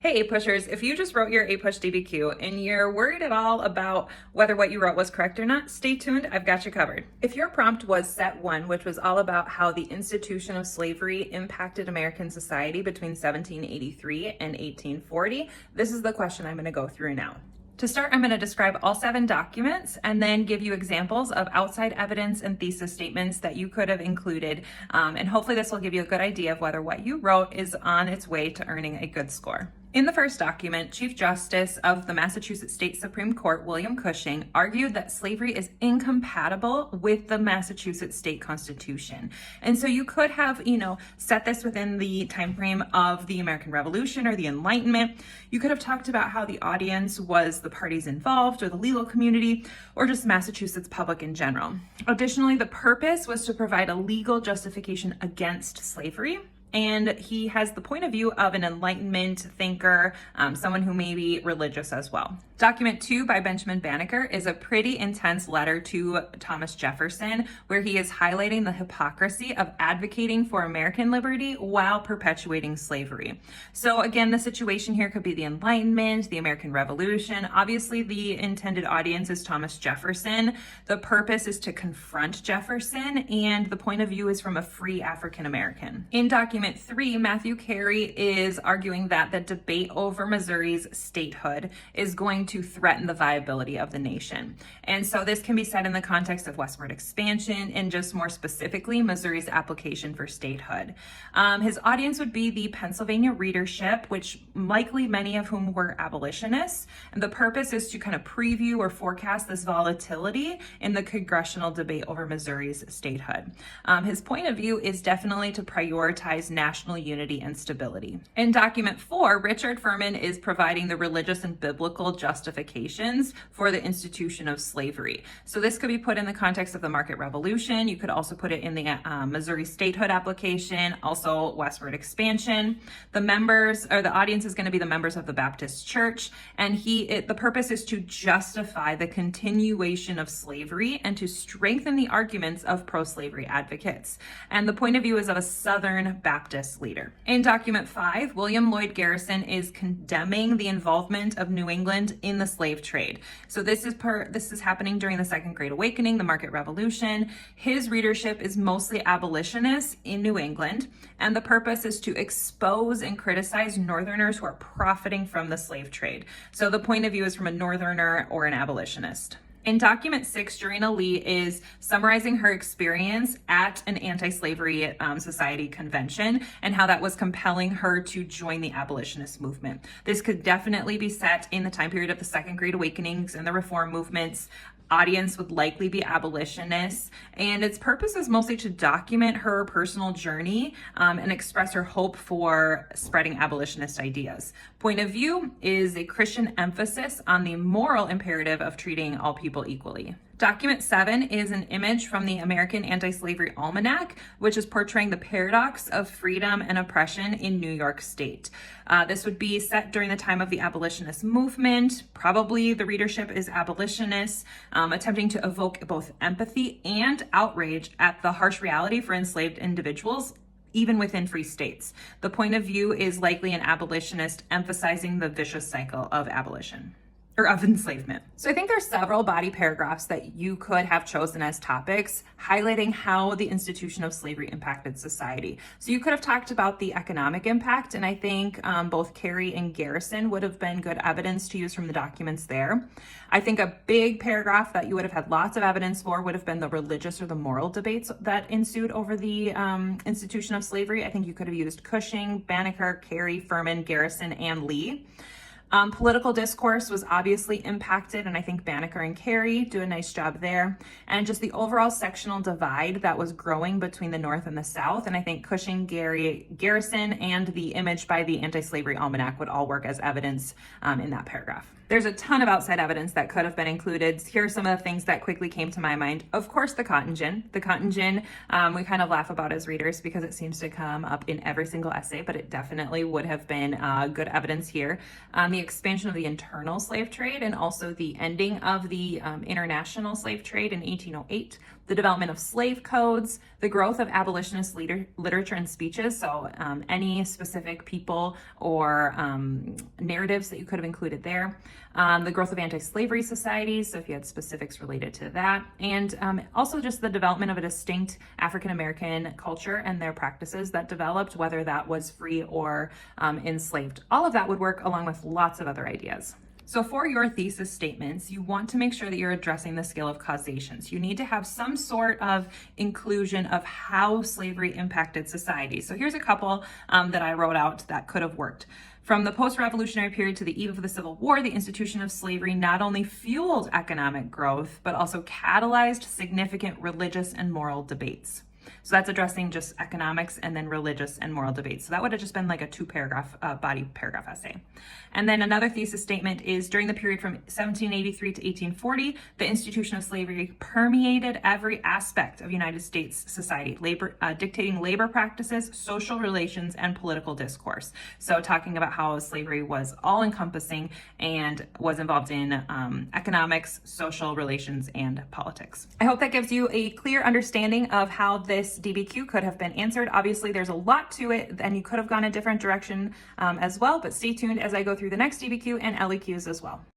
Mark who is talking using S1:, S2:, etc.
S1: Hey, pushers, if you just wrote your APUSH DBQ and you're worried at all about whether what you wrote was correct or not, stay tuned, I've got you covered. If your prompt was set 1, which was all about how the institution of slavery impacted American society between 1783 and 1840, this is the question I'm going to go through now. To start, I'm going to describe all 7 documents and then give you examples of outside evidence and thesis statements that you could have included. And hopefully this will give you a good idea of whether what you wrote is on its way to earning a good score. In the first document, Chief Justice of the Massachusetts State Supreme Court, William Cushing, argued that slavery is incompatible with the Massachusetts State Constitution. And so you could have, set this within the time frame of the American Revolution or the Enlightenment. You could have talked about how the audience was the parties involved or the legal community or just Massachusetts public in general. Additionally, the purpose was to provide a legal justification against slavery. And he has the point of view of an Enlightenment thinker, someone who may be religious as well. Document 2 by Benjamin Banneker is a pretty intense letter to Thomas Jefferson, where he is highlighting the hypocrisy of advocating for American liberty while perpetuating slavery. So again, the situation here could be the Enlightenment, the American Revolution. Obviously, the intended audience is Thomas Jefferson. The purpose is to confront Jefferson, and the point of view is from a free African American. In document 3, Matthew Carey is arguing that the debate over Missouri's statehood is going to threaten the viability of the nation. And so this can be said in the context of westward expansion and just more specifically Missouri's application for statehood. His audience would be the Pennsylvania readership, which likely many of whom were abolitionists. And the purpose is to kind of preview or forecast this volatility in the congressional debate over Missouri's statehood. His point of view is definitely to prioritize national unity and stability. In document 4, Richard Furman is providing the religious and biblical justifications for the institution of slavery. So this could be put in the context of the Market Revolution. You could also put it in the Missouri statehood application, also westward expansion. The members or the audience is going to be the members of the Baptist Church, and the purpose is to justify the continuation of slavery and to strengthen the arguments of pro-slavery advocates. And the point of view is of a Southern Baptist leader. In document 5, William Lloyd Garrison is condemning the involvement of New England in the slave trade. So this is happening during the Second Great Awakening, the Market Revolution. His readership is mostly abolitionists in New England, and the purpose is to expose and criticize Northerners who are profiting from the slave trade. So the point of view is from a Northerner or an abolitionist. In document 6, Jarena Lee is summarizing her experience at an anti-slavery society convention and how that was compelling her to join the abolitionist movement. This could definitely be set in the time period of the Second Great Awakenings and the reform movements. Audience would likely be abolitionists, and its purpose is mostly to document her personal journey and express her hope for spreading abolitionist ideas. Point of view is a Christian emphasis on the moral imperative of treating all people equally. Document 7 is an image from the American Anti-Slavery Almanac, which is portraying the paradox of freedom and oppression in New York State. This would be set during the time of the abolitionist movement. Probably the readership is abolitionists, attempting to evoke both empathy and outrage at the harsh reality for enslaved individuals even within free states. The point of view is likely an abolitionist emphasizing the vicious cycle of abolition. Or of enslavement. So I think there's several body paragraphs that you could have chosen as topics highlighting how the institution of slavery impacted society. So you could have talked about the economic impact, and I think both Carey and Garrison would have been good evidence to use from the documents there. I think a big paragraph that you would have had lots of evidence for would have been the religious or the moral debates that ensued over the institution of slavery. I think you could have used Cushing, Banneker, Carey, Furman, Garrison, and Lee. Political discourse was obviously impacted, and I think Banneker and Carey do a nice job there. And just the overall sectional divide that was growing between the North and the South, and I think Cushing, Garrison, and the image by the Anti-Slavery Almanac would all work as evidence in that paragraph. There's a ton of outside evidence that could have been included. Here are some of the things that quickly came to my mind. Of course, the cotton gin. The cotton gin, we kind of laugh about as readers because it seems to come up in every single essay, but it definitely would have been good evidence here. The expansion of the internal slave trade and also the ending of the international slave trade in 1808, the development of slave codes, the growth of abolitionist literature and speeches, so any specific people or narratives that you could have included there, the growth of anti-slavery societies, so if you had specifics related to that, and also just the development of a distinct African-American culture and their practices that developed, whether that was free or enslaved. All of that would work along with lots of other ideas. So for your thesis statements, you want to make sure that you're addressing the scale of causation. So you need to have some sort of inclusion of how slavery impacted society. So here's a couple that I wrote out that could have worked. From the post-revolutionary period to the eve of the Civil War, the institution of slavery not only fueled economic growth, but also catalyzed significant religious and moral debates. So that's addressing just economics and then religious and moral debates. So that would have just been like a 2-paragraph body paragraph essay. And then another thesis statement is during the period from 1783 to 1840, the institution of slavery permeated every aspect of United States society, dictating labor practices, social relations, and political discourse. So talking about how slavery was all encompassing and was involved in economics, social relations, and politics. I hope that gives you a clear understanding of how this DBQ could have been answered. Obviously, there's a lot to it, and you could have gone a different direction as well, but stay tuned as I go through the next DBQ and LEQs as well.